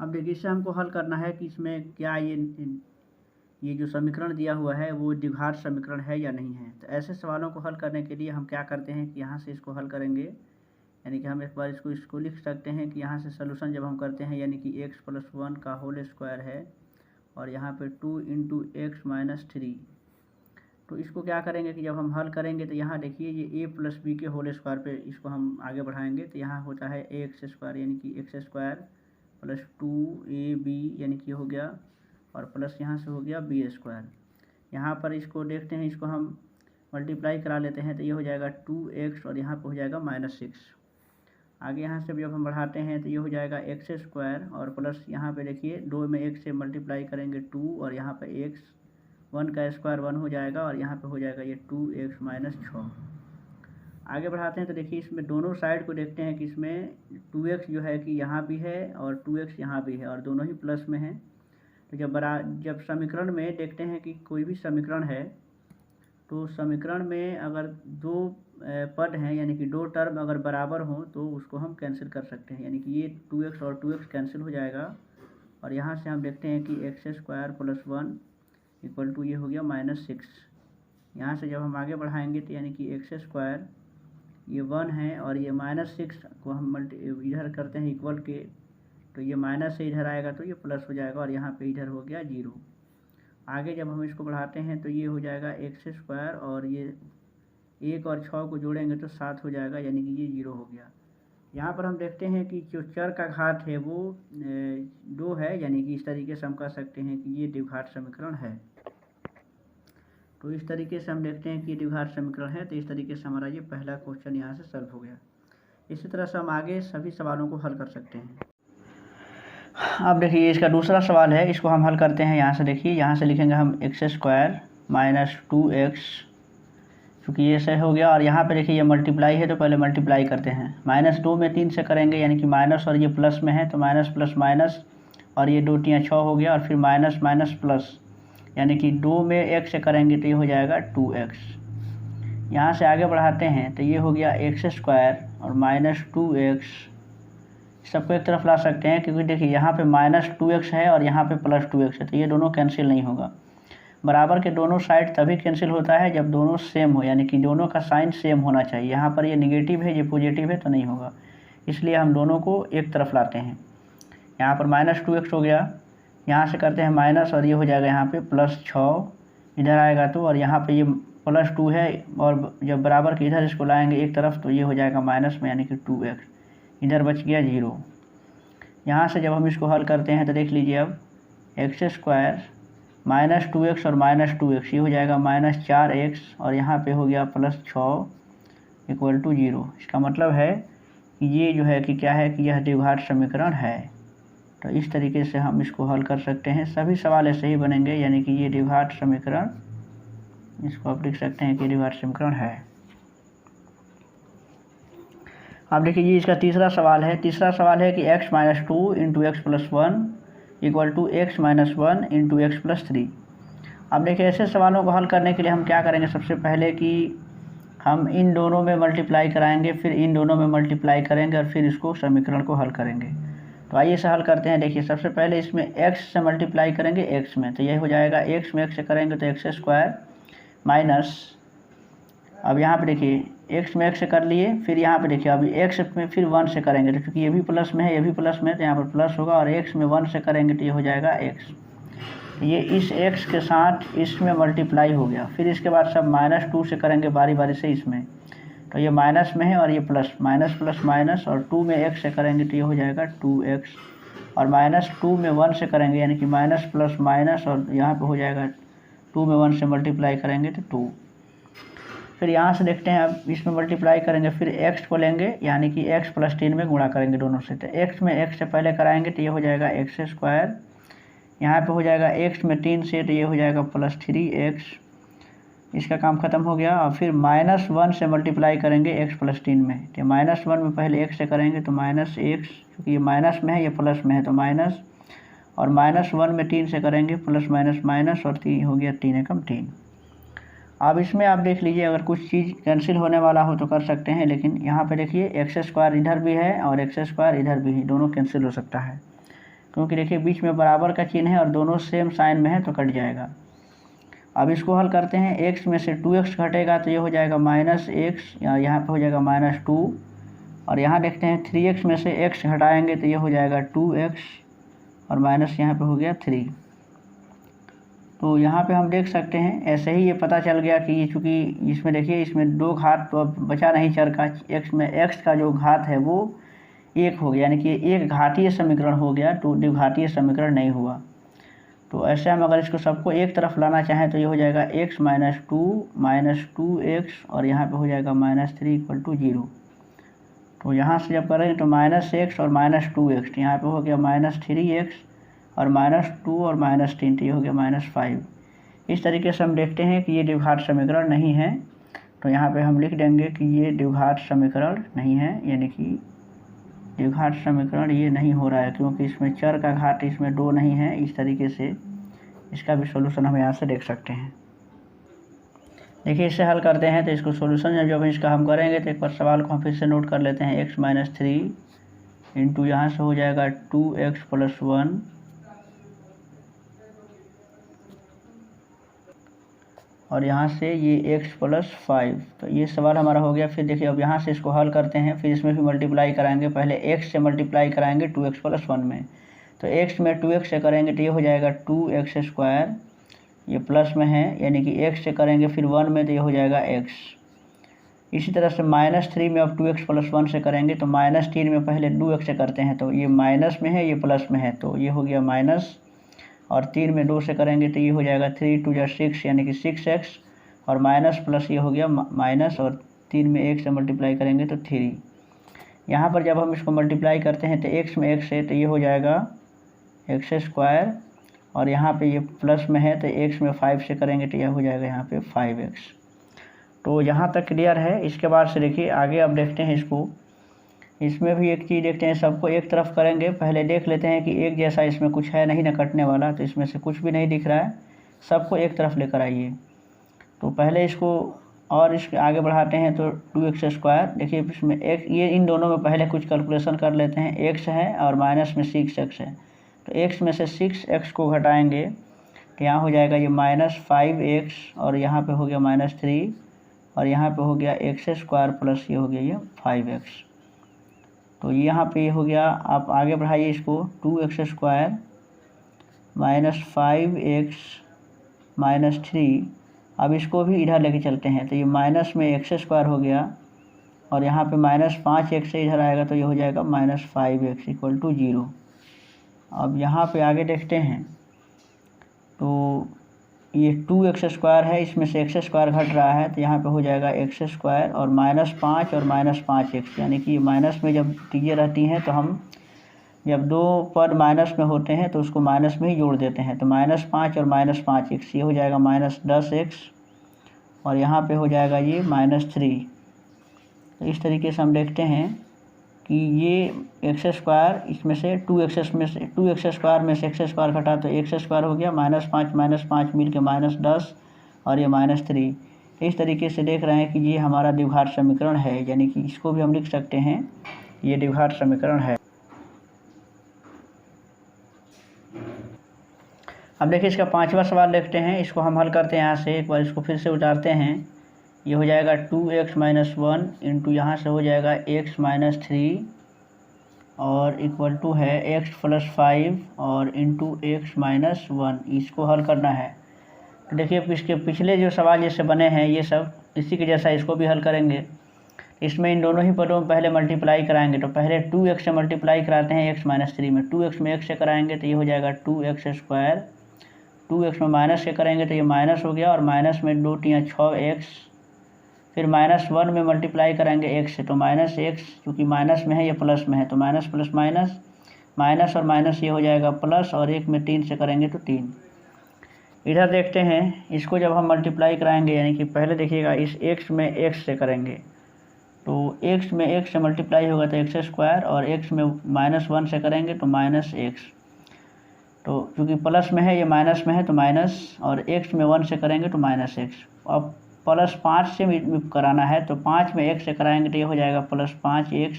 अब देखिए इससे हमको हल करना है कि इसमें क्या ये जो समीकरण दिया हुआ है वो द्विघात समीकरण है या नहीं है। तो ऐसे सवालों को हल करने के लिए हम क्या करते हैं कि यहाँ से इसको हल करेंगे, यानी कि हम एक बार इसको लिख सकते हैं कि यहाँ से सलूशन जब हम करते हैं यानी कि x+1 का होल स्क्वायर है और यहाँ पे 2 × x-3। तो इसको क्या करेंगे कि जब हम हल करेंगे तो यहाँ देखिए ये a+b के होल स्क्वायर पे इसको हम आगे बढ़ाएंगे तो यहाँ होता है ax² यानी कि x² + 2ab यानी कि हो गया और प्लस यहाँ से हो गया b²। यहाँ पर इसको देखते हैं, इसको हम मल्टीप्लाई करा लेते हैं तो ये हो जाएगा 2x और यहाँ पे हो जाएगा -6। आगे यहाँ से जब हम बढ़ाते हैं तो ये हो जाएगा x² और प्लस यहाँ पे देखिए 2 में 1 से मल्टीप्लाई करेंगे 2 और यहाँ पे x 1 का स्क्वायर 1 हो जाएगा और यहाँ पे हो जाएगा ये 2x - 6। आगे बढ़ाते हैं तो देखिए इसमें दोनों साइड को देखते हैं कि इसमें 2x जो है कि यहाँ भी है और 2x यहाँ भी है और दोनों ही प्लस में है। तो जब समीकरण में देखते हैं कि कोई भी समीकरण है तो समीकरण में अगर दो पद हैं यानी कि दो टर्म अगर बराबर हों तो उसको हम कैंसिल कर सकते हैं, यानी कि ये 2x और 2x कैंसिल हो जाएगा और यहाँ से हम देखते हैं कि x² + 1 = ये हो गया -6। यहाँ से जब हम आगे बढ़ाएंगे तो यानी कि x² ये 1 है और ये -6 को हम इधर करते हैं इक्वल के, तो ये माइनस से इधर आएगा तो ये प्लस हो जाएगा और यहाँ पे इधर हो गया 0। आगे जब हम इसको बढ़ाते हैं तो ये हो जाएगा x² और ये 1 और 6 को जोड़ेंगे तो 7 हो जाएगा, यानी कि ये 0 हो गया। यहाँ पर हम देखते हैं कि जो चर का घात है वो 2 है, यानी कि इस तरीके से हम कह सकते हैं कि ये द्विघात समीकरण है। तो इस तरीके से हम देखते हैं कि ये द्विघात समीकरण है। तो इस तरीके से हमारा ये पहला क्वेश्चन यहाँ से सॉल्व हो गया। इसी तरह से हम आगे सभी सवालों को हल कर सकते हैं। अब देखिए इसका दूसरा सवाल है, इसको हम हल करते हैं। यहाँ से देखिए, यहाँ से लिखेंगे हम x² - 2x, क्योंकि ये सही हो गया और यहाँ पे देखिए ये मल्टीप्लाई है तो पहले मल्टीप्लाई करते हैं। -2 में 3 से करेंगे यानी कि माइनस और ये प्लस में है तो माइनस प्लस माइनस और ये 2 × 6 हो गया और फिर माइनस माइनस प्लस, यानी कि 2 में 1 से करेंगे तो ये हो जाएगा 2x। यहाँ से आगे बढ़ाते हैं तो ये हो गया x² और -2x, सबको एक तरफ ला सकते हैं क्योंकि देखिए यहाँ पे -2x है और यहाँ पे +2x है तो ये दोनों कैंसिल नहीं होगा। बराबर के दोनों साइड तभी कैंसिल होता है जब दोनों सेम हो, यानी कि दोनों का साइन सेम होना चाहिए। यहाँ पर ये नेगेटिव है, ये पॉजिटिव है तो नहीं होगा, इसलिए हम दोनों को एक तरफ लाते हैं। यहाँ पर -2x हो गया, यहाँ से करते हैं माइनस और ये हो जाएगा यहाँ पे +6 इधर आएगा तो, और यहाँ पे ये +2 है और जब बराबर के इधर इसको लाएंगे एक तरफ तो ये हो जाएगा माइनस में, यानी कि 2x, इधर बच गया 0। यहाँ से जब हम इसको हल करते हैं तो देख लीजिए अब x² -2x और -2x, ये हो जाएगा -4x और यहाँ पे हो गया +6 = 0। इसका मतलब है कि ये जो है कि क्या है कि यह द्विघात समीकरण है। तो इस तरीके से हम इसको हल कर सकते हैं। सभी सवाल ऐसे ही बनेंगे, यानी कि ये द्विघात समीकरण, इसको आप लिख सकते हैं कि द्विघात समीकरण है। अब देखिए ये इसका तीसरा सवाल है। तीसरा सवाल है कि x - 2 × x + 1 = x - 1 × x + 3। अब देखिए ऐसे सवालों को हल करने के लिए हम क्या करेंगे, सबसे पहले कि हम इन दोनों में मल्टीप्लाई कराएंगे, फिर इन दोनों में मल्टीप्लाई करेंगे और फिर इसको समीकरण को हल करेंगे। तो आइए इसे हल करते हैं। देखिए सबसे पहले इसमें x से मल्टीप्लाई करेंगे x में, तो यह हो जाएगा x में x से करेंगे तो x² माइनस, अब यहाँ पे देखिए x में x से कर लिए, फिर यहाँ पे देखिए अभी x में फिर 1 से करेंगे तो क्योंकि ये भी प्लस में है ये भी प्लस में है तो यहाँ पर प्लस होगा, और x में 1 से करेंगे तो ये हो जाएगा x। ये इस x के साथ इसमें मल्टीप्लाई हो गया। फिर इसके बाद सब -2 से करेंगे बारी बारी से इसमें, तो ये माइनस में है और ये प्लस, माइनस प्लस माइनस, और 2 में x से करेंगे तो ये हो जाएगा 2x, और -2 में 1 से करेंगे यानी कि माइनस प्लस माइनस, और यहाँ पे हो जाएगा 2 में 1 से मल्टीप्लाई करेंगे तो 2। फिर यहाँ से देखते हैं अब इसमें मल्टीप्लाई करेंगे, फिर x को लेंगे यानी कि x + 3 में गुणा करेंगे दोनों से, तो x में x से पहले कराएंगे तो ये हो जाएगा x², यहाँ पे हो जाएगा x में 3 से तो ये हो जाएगा +3x, इसका काम ख़त्म हो गया। और फिर -1 से मल्टीप्लाई करेंगे x + 3 में, तो -1 में पहले x से करेंगे तो -x, क्योंकि ये माइनस में है ये प्लस में है तो माइनस, और -1 में 3 से करेंगे प्लस माइनस माइनस, और 3 हो गया 3 × 3। अब इसमें आप देख लीजिए अगर कुछ चीज़ कैंसिल होने वाला हो तो कर सकते हैं, लेकिन यहाँ पे देखिए x² इधर भी है और x² इधर भी है, दोनों कैंसिल हो सकता है। क्योंकि देखिए बीच में बराबर का चिन्ह है और दोनों सेम साइन में है तो कट जाएगा। अब इसको हल करते हैं, x में से 2x घटेगा तो ये हो जाएगा -x, यहाँ पे हो जाएगा -2, और यहाँ देखते हैं 3x में से x घटाएंगे तो ये हो जाएगा 2x और माइनस यहाँ पे हो गया 3। तो यहाँ पे हम देख सकते हैं ऐसे ही ये पता चल गया कि ये चूँकि इसमें देखिए इसमें 2 घात तो अब बचा नहीं चर का, x में x का जो घात है वो 1 हो गया, यानी कि एक घातीय समीकरण हो गया, तो द्विघातीय समीकरण नहीं हुआ। तो ऐसे हम अगर इसको सबको एक तरफ लाना चाहें तो ये हो जाएगा x - 2x और यहाँ पे हो जाएगा -3 = 0। तो यहाँ से जब करेंगे तो -x और -2x, यहाँ पे हो गया -3x और -2 और -3, तो ये हो गया -5। इस तरीके से हम देखते हैं कि ये द्विघात समीकरण नहीं है। तो यहाँ पे हम लिख देंगे कि ये द्विघात समीकरण नहीं है, यानी कि द्विघात समीकरण ये नहीं हो रहा है, क्योंकि इसमें चर का घात इसमें 2 नहीं है। इस तरीके से इसका भी सॉल्यूशन हम यहाँ से देख सकते हैं। देखिए इसे हल करते हैं तो इसको सॉल्यूशन जब इसका हम करेंगे तो एक बार सवाल को हम फिर से नोट कर लेते हैं। x - 3 इंटू यहाँ से हो जाएगा 2x + 1 और यहाँ से ये x + 5। तो ये सवाल हमारा हो गया। फिर देखिए अब यहाँ से इसको हल करते हैं, फिर इसमें भी मल्टीप्लाई कराएंगे। पहले x से मल्टीप्लाई कराएंगे 2x + 1 में, तो x में 2x से करेंगे तो ये हो जाएगा 2x², ये प्लस में है, यानी कि x से करेंगे फिर 1 में तो ये हो जाएगा x। इसी तरह से -3 में अब 2x + 1 से करेंगे तो -3 में पहले 2x से करते हैं तो ये माइनस में है, ये प्लस में है, तो ये हो गया माइनस, और 3 में 2 से करेंगे तो ये हो जाएगा 3 × 2 = 6, यानी कि 6x, और माइनस प्लस ये हो गया माइनस, और 3 में 1 से मल्टीप्लाई करेंगे तो 3। यहाँ पर जब हम इसको मल्टीप्लाई करते हैं तो x में x है तो ये हो जाएगा x², और यहाँ पे ये प्लस में है तो x में 5 से करेंगे तो यह हो जाएगा यहाँ पे 5x। तो यहाँ तक क्लियर है। इसके बाद से देखिए आगे अब देखते हैं इसको, इसमें भी एक चीज़ देखते हैं, सबको एक तरफ करेंगे। पहले देख लेते हैं कि एक जैसा इसमें कुछ है नहीं ना कटने वाला, तो इसमें से कुछ भी नहीं दिख रहा है, सबको एक तरफ लेकर आइए। तो पहले इसको और इसके आगे बढ़ाते हैं तो 2x², देखिए इसमें एक ये इन दोनों में पहले कुछ कैलकुलेशन कर लेते हैं। x है और माइनस में 6x है, तो x में से 6x को घटाएंगे तो यहाँ हो जाएगा ये -5x, और यहाँ पे हो गया -3, और यहाँ पे हो गया x² प्लस ये हो गया ये 5x। तो यहाँ पे हो गया, आप आगे बढ़ाइए इसको, 2x² -5x -3। अब इसको भी इधर लेके चलते हैं तो ये माइनस में x² हो गया, और यहाँ पे -5x से इधर आएगा तो ये हो जाएगा -5x = 0। अब यहाँ पे आगे देखते हैं तो ये 2x² है, इसमें से x² घट रहा है तो यहाँ पे हो जाएगा x² और -5 और -5x, यानी कि माइनस में जब चीज़ें रहती हैं तो हम जब 2 पद माइनस में होते हैं तो उसको माइनस में ही जोड़ देते हैं। तो -5 और -5x, ये हो जाएगा -10x, और यहाँ पे हो जाएगा ये -3। तो इस तरीके से हम देखते हैं कि ये x² इसमें से 2x² में से x² घटा तो x² हो गया, -5 -5 मिल के -10 और ये -3। इस तरीके से देख रहे हैं कि ये हमारा द्विघात समीकरण है, यानी कि इसको भी हम लिख सकते हैं ये द्विघात समीकरण है। अब देखिए इसका 5वां सवाल देखते हैं, इसको हम हल करते हैं। यहाँ से एक बार इसको फिर से उतारते हैं, ये हो जाएगा 2x - 1 इंटू यहाँ से हो जाएगा x - 3 और इक्वल टू है x + 5 और इंटू x - 1। इसको हल करना है। तो देखिए इसके पिछले जो सवाल जैसे बने हैं ये सब इसी के जैसा इसको भी हल करेंगे। इसमें इन दोनों ही पदों में पहले मल्टीप्लाई कराएंगे, तो पहले 2x से मल्टीप्लाई कराते हैं x - 3 में। 2x में x से कराएंगे तो ये हो जाएगा 2x², 2x में माइनस से करेंगे तो ये माइनस हो गया, और माइनस में 2 × 6x, फिर -1 में मल्टीप्लाई करेंगे x से तो -x, क्योंकि माइनस में है ये प्लस में है तो माइनस प्लस माइनस, माइनस और माइनस ये हो जाएगा प्लस, और 1 में 3 से करेंगे तो 3। इधर देखते हैं इसको जब हम मल्टीप्लाई कराएंगे, यानी कि पहले देखिएगा इस x में x से करेंगे तो x में x से मल्टीप्लाई होगा तो x², और x में -1 से करेंगे तो -x। तो क्योंकि प्लस में है ये माइनस में है तो माइनस, और x में 1 से करेंगे तो -x। अब +5 से कराना है तो 5 में x से कराएंगे तो ये हो जाएगा +5x,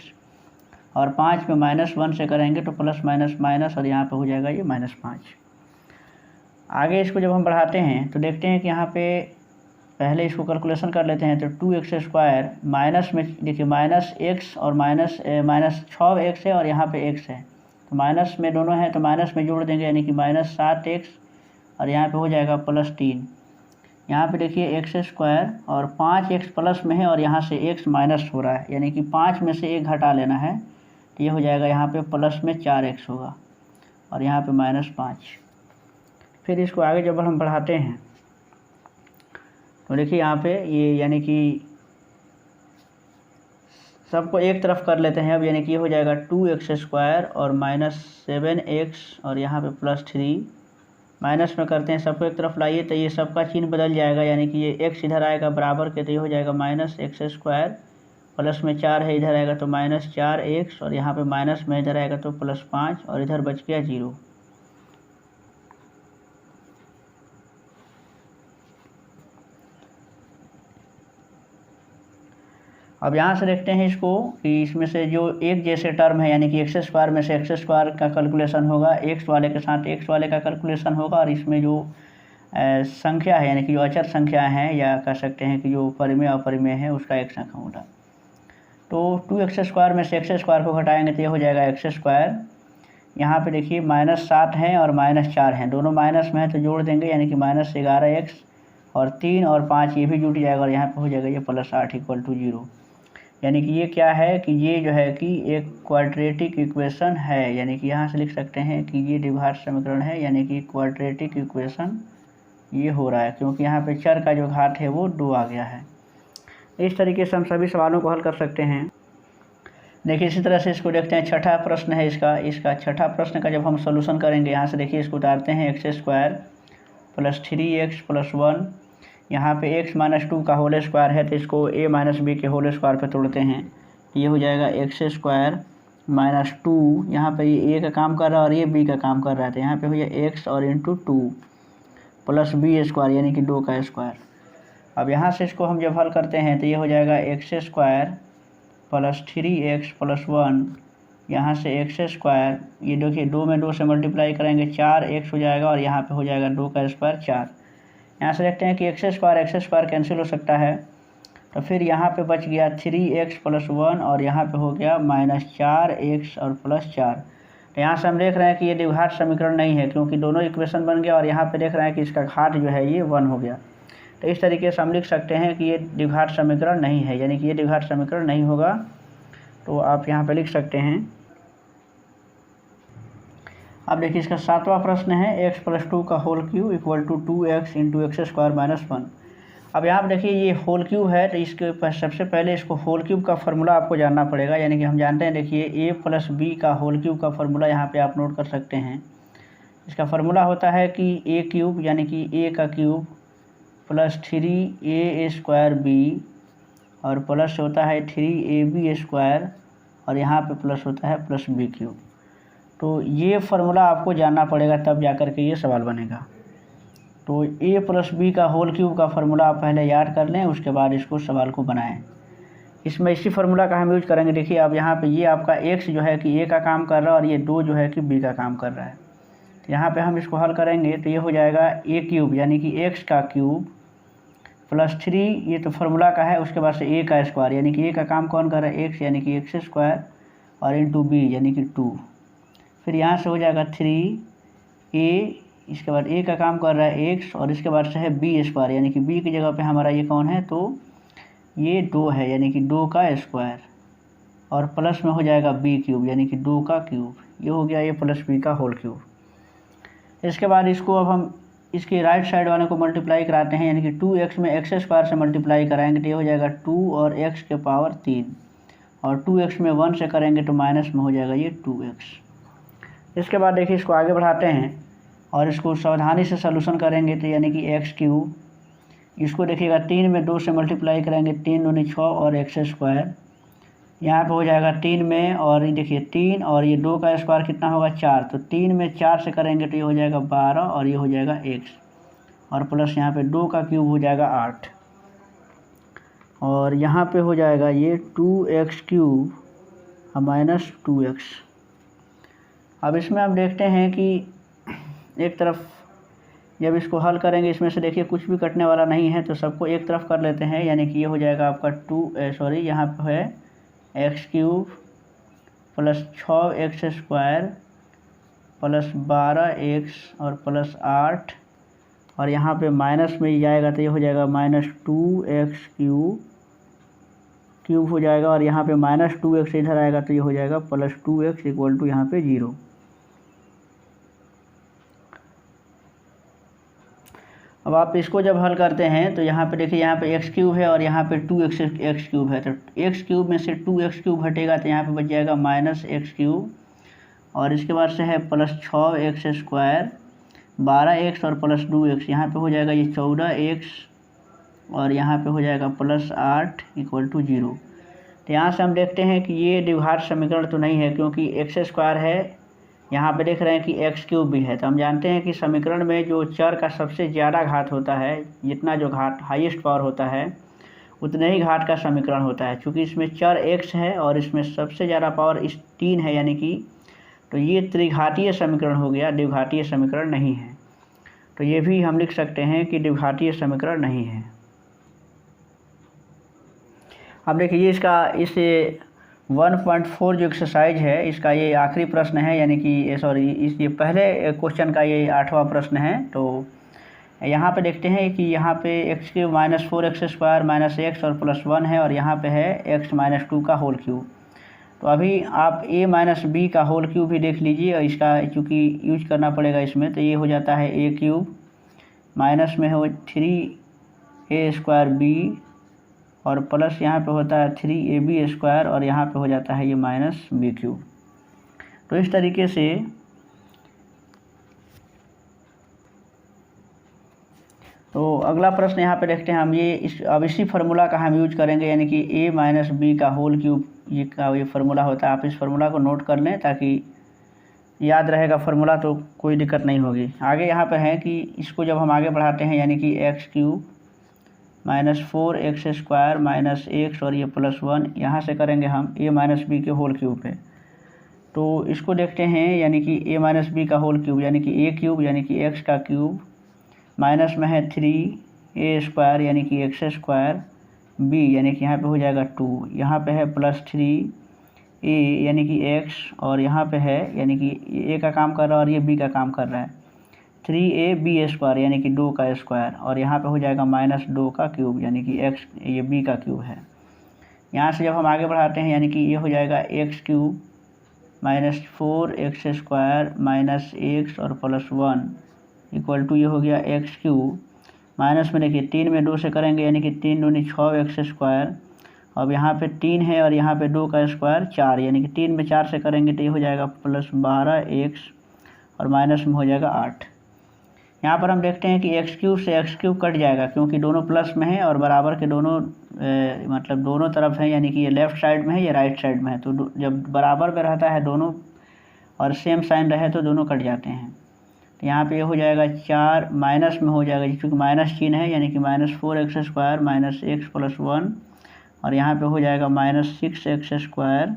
और 5 में -1 से करेंगे तो प्लस माइनस माइनस, और यहाँ पे हो जाएगा ये -5। आगे इसको जब हम बढ़ाते हैं तो देखते हैं कि यहाँ पे पहले इसको कैलकुलेशन कर लेते हैं। तो 2x² माइनस में देखिए -x और -6x है और यहाँ पे x है, तो माइनस में दोनों हैं तो माइनस में जोड़ देंगे, यानी कि -7x, और यहाँ पे हो जाएगा +3। यहाँ पे देखिए x² और 5x प्लस में है और यहाँ से x माइनस हो रहा है, यानी कि 5 में से 1 घटा लेना है, तो ये हो जाएगा यहाँ पे प्लस में 4x होगा और यहाँ पे -5। फिर इसको आगे जब हम बढ़ाते हैं तो देखिए यहाँ पे ये यानी कि सबको एक तरफ कर लेते हैं अब, यानी कि ये हो जाएगा 2x² और -7x और यहाँ पे +3, माइनस में करते हैं सबको एक तरफ लाइए तो ये सबका चिन्ह बदल जाएगा, यानी कि ये x इधर आएगा बराबर के, तो ये हो जाएगा -x², प्लस में 4 है इधर आएगा तो -4x, और यहाँ पे माइनस में इधर आएगा तो +5, और इधर बच गया 0। अब यहाँ से देखते हैं इसको कि इसमें से जो एक जैसे टर्म है, यानी कि x² में से x² का कैलकुलेशन होगा, x वाले के साथ x वाले का कैलकुलेशन होगा, और इसमें जो संख्या है, यानी कि जो अचर संख्या है, या कह सकते हैं कि जो परिमेय अपरिमेय है, उसका एक संख्या होगा। तो 2x² में से x² को घटाएंगे तो ये हो जाएगा x²। यहाँ पे देखिए -7 है और -4 है, दोनों माइनस में है तो जोड़ देंगे, यानी कि -11x, और 3 और 5 ये भी जुट जाएगा, और यहाँ पे हो जाएगा ये +8 = 0। यानी कि ये क्या है कि ये जो है कि एक क्वाड्रेटिक इक्वेशन है, यानी कि यहाँ से लिख सकते हैं कि ये द्विघात समीकरण है, यानी कि क्वाड्रेटिक इक्वेशन ये हो रहा है, क्योंकि यहाँ पे चर का जो घात है वो 2 आ गया है। इस तरीके से हम सभी सवालों को हल कर सकते हैं। देखिए इसी तरह से इसको देखते हैं, छठा प्रश्न है इसका छठा प्रश्न का जब हम सोल्यूशन करेंगे, यहाँ से देखिए इसको उतारते हैं, x² + 3x + 1, यहाँ पे x - 2 का होल स्क्वायर है तो इसको a - b के होल स्क्वायर पे तोड़ते हैं, ये हो जाएगा x² - 2, यहाँ पे ये a का काम कर रहा है और ये b का काम कर रहा है, तो यहाँ पे हो जाएगा x और × 2 + b² यानी कि 2 का स्क्वायर। अब यहाँ से इसको हम जब हल करते हैं तो ये हो जाएगा x² + 3x + 1, यहाँ से x², ये देखिए 2 में 2 से मल्टीप्लाई करेंगे 4x हो जाएगा, और यहाँ पे हो जाएगा 2 का स्क्वायर 4। यहाँ से देखते हैं कि x² कैंसिल हो सकता है, तो फिर यहाँ पे बच गया 3x + 1, और यहाँ पे हो गया -4x और +4। तो यहाँ से हम देख रहे हैं कि ये द्विघात समीकरण नहीं है, क्योंकि दोनों इक्वेशन बन गया, और यहाँ पे देख रहे हैं कि इसका घात जो है ये 1 हो गया। तो इस तरीके से हम लिख सकते हैं कि ये द्विघात समीकरण नहीं है, यानी कि ये द्विघात समीकरण नहीं होगा। तो आप यहाँ पे लिख सकते हैं। अब देखिए इसका 7वां प्रश्न है, x + 2 का होल क्यूब = 2x × x² - 1। अब यहाँ पर देखिए ये होल क्यूब है, तो इसके सबसे पहले इसको होल क्यूब का फार्मूला आपको जानना पड़ेगा, यानी कि हम जानते हैं, देखिए a + b का होल क्यूब का फार्मूला यहाँ पे आप नोट कर सकते हैं। इसका फार्मूला होता है कि a³ यानी कि a का क्यूब + 3a² और प्लस होता है 3ab², और यहाँ पे प्लस होता है +b³। तो ये फार्मूला आपको जानना पड़ेगा, तब जाकर के ये सवाल बनेगा। तो a + b का होल क्यूब का फार्मूला आप पहले याद कर लें, उसके बाद इसको सवाल को बनाएं। इसमें इसी फार्मूला का हम यूज करेंगे। देखिए अब यहाँ पे ये आपका x जो है कि a का काम कर रहा है, और ये 2 जो है कि b का काम कर रहा है। तो यहाँ पे हम इसको हल करेंगे तो ये हो जाएगा a³ यानी कि x का क्यूब + 3, ये तो फार्मूला का है, उसके बाद से a का स्क्वायर, यानी कि a का काम कौन कर रहा है, x, यानी कि x² और × b यानी कि 2। फिर यहाँ से हो जाएगा 3a, इसके बाद a का काम कर रहा है x, और इसके बाद से है b², यानी कि b की जगह पे हमारा ये कौन है, तो ये 2 है, यानी कि 2 का स्क्वायर, और प्लस में हो जाएगा b³ यानी कि 2 का क्यूब। ये हो गया a + b का होल क्यूब। इसके बाद इसको अब हम इसके राइट साइड वाले को मल्टीप्लाई कराते हैं, यानी कि 2x में x² से मल्टीप्लाई कराएंगे तो ये हो जाएगा 2 और x के पावर 3, और 2x में 1 से करेंगे तो माइनस में हो जाएगा ये 2x। इसके बाद देखिए इसको आगे बढ़ाते हैं और इसको सावधानी से सॉल्यूशन करेंगे, तो यानी कि x³, इसको देखिएगा 3 में 2 से मल्टीप्लाई करेंगे, 3 दूनी 6 और x², यहाँ पे हो जाएगा 3 में, और ये देखिए 3 और ये 2 का स्क्वायर कितना होगा 4, तो 3 में 4 से करेंगे तो ये हो जाएगा 12, और ये हो जाएगा x, और प्लस यहाँ पे 2 का क्यूब हो जाएगा 8, और यहाँ पे हो जाएगा ये 2x³ माइनस 2x। अब इसमें हम देखते हैं कि एक तरफ जब इसको हल करेंगे, इसमें से देखिए कुछ भी कटने वाला नहीं है, तो सबको एक तरफ कर लेते हैं, यानी कि ये हो जाएगा आपका यहाँ पर है x³ plus 6x² plus 12x और प्लस 8, और यहाँ पे माइनस में जाएगा तो ये हो जाएगा माइनस 2x³ क्यूब हो जाएगा, और यहाँ पे माइनस 2x इधर आएगा तो ये हो जाएगा प्लस 2x इक्वल टू यहाँ पे 0। अब आप इसको जब हल करते हैं तो यहाँ पे देखिए, यहाँ पे x³ है और यहाँ पे 2x³ है, तो x³ में से 2x³ हटेगा तो यहाँ पे बच जाएगा माइनस x³, और इसके बाद से है प्लस 6x², 12x और प्लस 2x, यहाँ पे हो जाएगा ये 14x, और यहाँ पे हो जाएगा प्लस 8 इक्वल टू 0। तो यहाँ से हम देखते हैं कि ये द्विघात समीकरण तो नहीं है, क्योंकि x² है, यहाँ पे देख रहे हैं कि x³ भी है। तो हम जानते हैं कि समीकरण में जो चर का सबसे ज़्यादा घात होता है, जितना जो घात हाईएस्ट पावर होता है उतने ही घात का समीकरण होता है। चूँकि इसमें चर x है और इसमें सबसे ज़्यादा पावर इस 3 है, यानी कि तो ये त्रिघातीय समीकरण हो गया, द्विघातीय समीकरण नहीं है। तो ये भी हम लिख सकते हैं कि द्विघातीय समीकरण नहीं है। अब देखिए इसका इस 1.4 जो एक्सरसाइज है, इसका ये आखिरी प्रश्न है, यानी कि ये पहले क्वेश्चन का ये 8वां प्रश्न है। तो यहाँ पे देखते हैं कि यहाँ पे x³ minus 4x² minus x और प्लस 1 है, और यहाँ पे है x माइनस 2 का होल क्यूब। तो अभी आप a माइनस b का होल क्यूब भी देख लीजिए, और इसका चूँकि यूज करना पड़ेगा इसमें, तो ये हो जाता है a³ माइनस में हो 3a² और प्लस यहाँ पे होता है 3ab², और यहाँ पे हो जाता है ये माइनस b³। तो इस तरीके से तो अगला प्रश्न यहाँ पे देखते हैं हम, अब इसी फार्मूला का हम यूज करेंगे, यानी कि a माइनस b का होल क्यूब ये फार्मूला होता है। आप इस फार्मूला को नोट कर लें ताकि याद रहेगा फार्मूला, तो कोई दिक्कत नहीं होगी। आगे यहाँ पर है कि इसको जब हम आगे बढ़ाते हैं, यानी कि x³ minus 4x² minus x और ये प्लस 1, यहाँ से करेंगे हम a माइनस b के होल क्यूब पे। तो इसको देखते हैं, यानी कि a माइनस b का होल क्यूब, यानी कि a³ यानी कि x का क्यूब, माइनस में है 3a² यानी कि x², b यानी कि यहाँ पे हो जाएगा 2, यहाँ पे है प्लस 3a यानी कि x, और यहाँ पे है यानी कि a का काम कर रहा है और ये b का काम कर रहा है, 3ab² यानी कि 2 का स्क्वायर, और यहाँ पे हो जाएगा माइनस 2 का क्यूब यानी कि x, ये b का क्यूब है। यहाँ से जब हम आगे बढ़ाते हैं, यानी कि ये हो जाएगा x³ minus 4x² minus x और प्लस 1 इक्वल टू ये हो गया x³ माइनस में देखिए 3 में 2 से करेंगे, यानी कि 3 दूनी 6x², अब यहाँ पे 3 है और यहाँ पे 2 का स्क्वायर 4, यानी कि 3 में 4 से करेंगे तो ये हो जाएगा प्लस 12x और माइनस में हो जाएगा 8। यहाँ पर हम देखते हैं कि x³ से x³ कट जाएगा, क्योंकि दोनों प्लस में है और बराबर के दोनों मतलब दोनों तरफ है, यानी कि ये लेफ़्ट साइड में है, ये राइट साइड में है। तो जब बराबर में रहता है दोनों और सेम साइन रहे तो दोनों कट जाते हैं। तो यहाँ पे ये हो जाएगा 4 माइनस में हो जाएगा, क्योंकि माइनस चिन्ह है, यानी कि minus 4x² minus x plus 1, और यहाँ पे हो जाएगा माइनस 6x²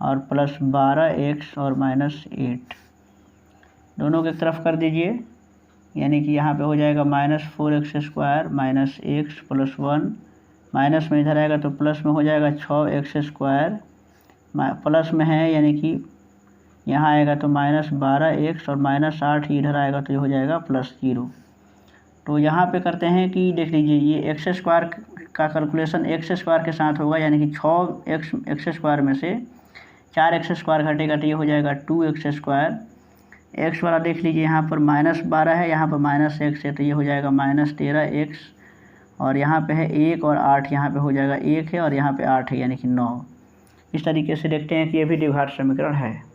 और प्लस 12x और माइनस 8, दोनों की तरफ कर दीजिए, यानी कि यहाँ पे हो जाएगा minus 4x² minus x plus 1, minus में इधर आएगा तो प्लस में हो जाएगा 6x², प्लस में है यानी कि यहाँ आएगा तो माइनस 12x और माइनस 8 इधर आएगा तो ये हो जाएगा प्लस 0। तो यहाँ पे करते हैं कि देख लीजिए, ये x² का कैलकुलेशन x² के साथ होगा, यानी कि 6x² में से 4x² घटेगा तो ये हो जाएगा 2x²। x वाला देख लीजिए, यहाँ पर माइनस 12 है, यहाँ पर माइनस x है, तो ये हो जाएगा माइनस 13x, और यहाँ पे है 1 और 8, यहाँ पे हो जाएगा 1 है और यहाँ पे 8 है, यानी कि 9। इस तरीके से देखते हैं कि ये भी द्विघात समीकरण है।